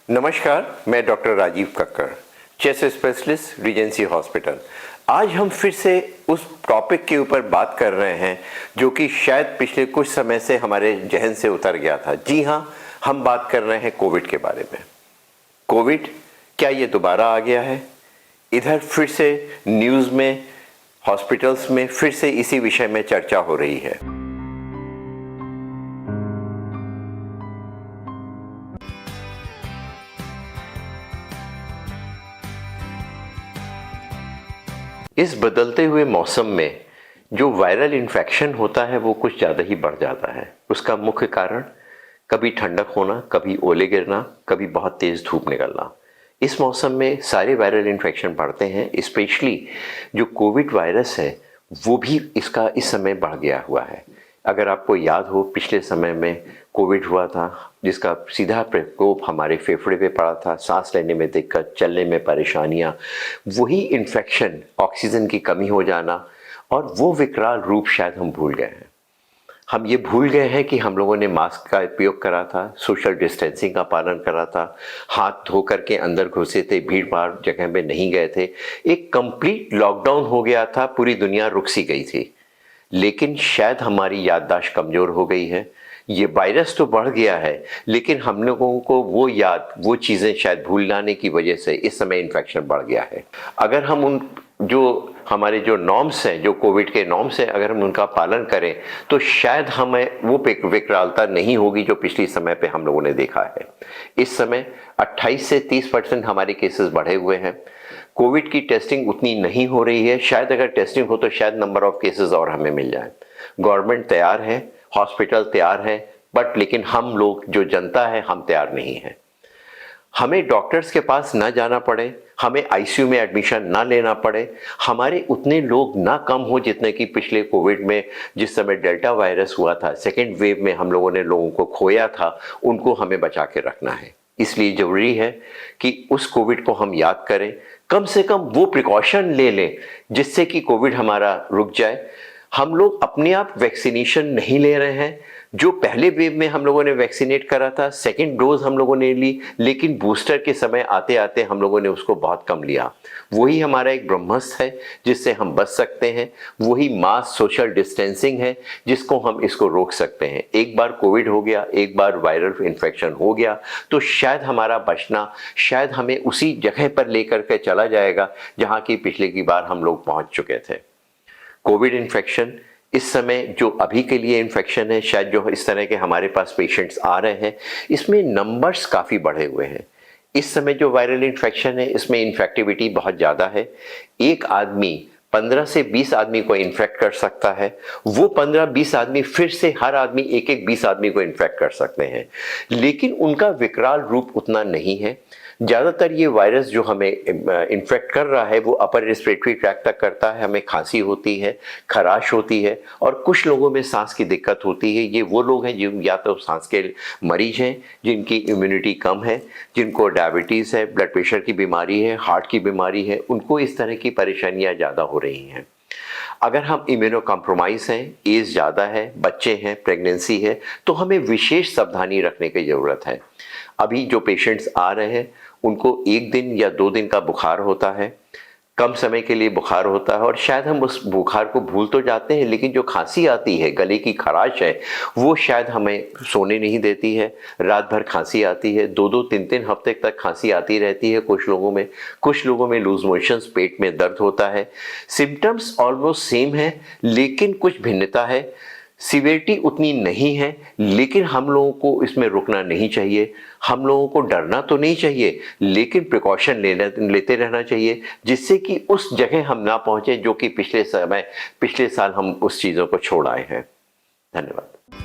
नमस्कार, मैं doctor Rajeev Kakkar, chest specialist, Regency hospital. आज हम फिर से उस टॉपिक के ऊपर बात कर रहे हैं जो कि शायद पिछले कुछ समय से हमारे जहन से उतर गया था। जी हाँ, हम बात कर रहे हैं कोविड के बारे में। कोविड, क्या ये दोबारा आ गया है? इधर फिर से न्यूज़ में, हॉस्पिटल्स में फिर से इसी विषय में चर्चा हो रही है। इस बदलते हुए मौसम में जो वायरल इन्फेक्शन होता है वो कुछ ज़्यादा ही बढ़ जाता है। उसका मुख्य कारण कभी ठंडक होना, कभी ओले गिरना, कभी बहुत तेज़ धूप निकलना। इस मौसम में सारे वायरल इन्फेक्शन बढ़ते हैं। स्पेशली जो कोविड वायरस है वो भी इसका इस समय बढ़ गया हुआ है। अगर आपको याद हो, पिछले समय में कोविड हुआ था जिसका सीधा प्रकोप हमारे फेफड़े पे पड़ा था, सांस लेने में दिक्कत, चलने में परेशानियां, वही इन्फेक्शन, ऑक्सीजन की कमी हो जाना और वो विकराल रूप शायद हम भूल गए हैं। हम ये भूल गए हैं कि हम लोगों ने मास्क का उपयोग करा था, सोशल डिस्टेंसिंग का पालन करा था, हाथ धो करके अंदर घुसे थे, भीड़ भाड़ जगह में नहीं गए थे। एक कंप्लीट लॉकडाउन हो गया था, पूरी दुनिया रुक सी गई थी। लेकिन शायद हमारी याददाश्त कमज़ोर हो गई है। ये वायरस तो बढ़ गया है, लेकिन हम लोगों को वो चीज़ें शायद भूल जाने की वजह से इस समय इन्फेक्शन बढ़ गया है। अगर हम हमारे जो नॉर्म्स हैं, जो कोविड के नॉर्म्स हैं, अगर हम उनका पालन करें तो शायद हमें वो विकरालता नहीं होगी जो पिछले समय पे हम लोगों ने देखा है। इस समय 28 से 30% हमारे केसेस बढ़े हुए हैं। कोविड की टेस्टिंग उतनी नहीं हो रही है। शायद अगर टेस्टिंग हो तो शायद नंबर ऑफ केसेस और हमें मिल जाए। गवर्नमेंट तैयार है, हॉस्पिटल तैयार है, बट लेकिन हम लोग, जो जनता है, हम तैयार नहीं है। हमें डॉक्टर्स के पास ना जाना पड़े, हमें आईसीयू में एडमिशन ना लेना पड़े, हमारे उतने लोग ना कम हो जितने कि पिछले कोविड में, जिस समय डेल्टा वायरस हुआ था, सेकेंड वेव में हम लोगों ने लोगों को खोया था, उनको हमें बचा के रखना है। इसलिए ज़रूरी है कि उस कोविड को हम याद करें, कम से कम वो प्रिकॉशन ले लें जिससे कि कोविड हमारा रुक जाए। हम लोग अपने आप वैक्सीनेशन नहीं ले रहे हैं। जो पहले वेव में हम लोगों ने वैक्सीनेट करा था, सेकेंड डोज हम लोगों ने ली, लेकिन बूस्टर के समय आते आते हम लोगों ने उसको बहुत कम लिया। वही हमारा एक ब्रह्मास्त्र है जिससे हम बच सकते हैं। वही मास सोशल डिस्टेंसिंग है जिसको हम इसको रोक सकते हैं। एक बार कोविड हो गया, एक बार वायरल इन्फेक्शन हो गया तो शायद हमारा बचना, शायद हमें उसी जगह पर लेकर के चला जाएगा जहाँ की पिछले की बार हम लोग पहुँच चुके थे। कोविड इन्फेक्शन इस समय जो अभी के लिए इन्फेक्शन है, शायद जो इस तरह के हमारे पास पेशेंट्स आ रहे हैं, इसमें नंबर्स काफ़ी बढ़े हुए हैं। इस समय जो वायरल इन्फेक्शन है, इसमें इन्फेक्टिविटी बहुत ज़्यादा है। एक आदमी 15 से 20 आदमी को इन्फेक्ट कर सकता है। वो 15-20 आदमी फिर से हर आदमी एक 20 आदमी को इन्फेक्ट कर सकते हैं, लेकिन उनका विकराल रूप उतना नहीं है। ज़्यादातर ये वायरस जो हमें इन्फेक्ट कर रहा है वो अपर रेस्पिरेटरी ट्रैक्ट तक करता है। हमें खांसी होती है, खराश होती है और कुछ लोगों में सांस की दिक्कत होती है। ये वो लोग हैं जो या तो सांस के मरीज हैं, जिनकी इम्यूनिटी कम है, जिनको डायबिटीज़ है, ब्लड प्रेशर की बीमारी है, हार्ट की बीमारी है, उनको इस तरह की परेशानियाँ ज़्यादा हो रही हैं। अगर हम इम्यूनो कॉम्प्रोमाइज़ हैं, एज ज़्यादा है, बच्चे हैं, प्रेगनेंसी है, तो हमें विशेष सावधानी रखने की ज़रूरत है। अभी जो पेशेंट्स आ रहे हैं उनको 1 दिन या 2 दिन का बुखार होता है, कम समय के लिए बुखार होता है और शायद हम उस बुखार को भूल तो जाते हैं, लेकिन जो खांसी आती है, गले की खराश है, वो शायद हमें सोने नहीं देती है। रात भर खांसी आती है, 2-2, 3-3 हफ्ते तक खांसी आती रहती है कुछ लोगों में लूज मोशंस, पेट में दर्द होता है। सिम्टम्स ऑलमोस्ट सेम है, लेकिन कुछ भिन्नता है। सीवियरिटी उतनी नहीं है, लेकिन हम लोगों को इसमें रुकना नहीं चाहिए। हम लोगों को डरना तो नहीं चाहिए, लेकिन प्रिकॉशन लेते रहना चाहिए, जिससे कि उस जगह हम ना पहुंचे जो कि पिछले साल हम उस चीज़ों को छोड़ आए हैं। धन्यवाद।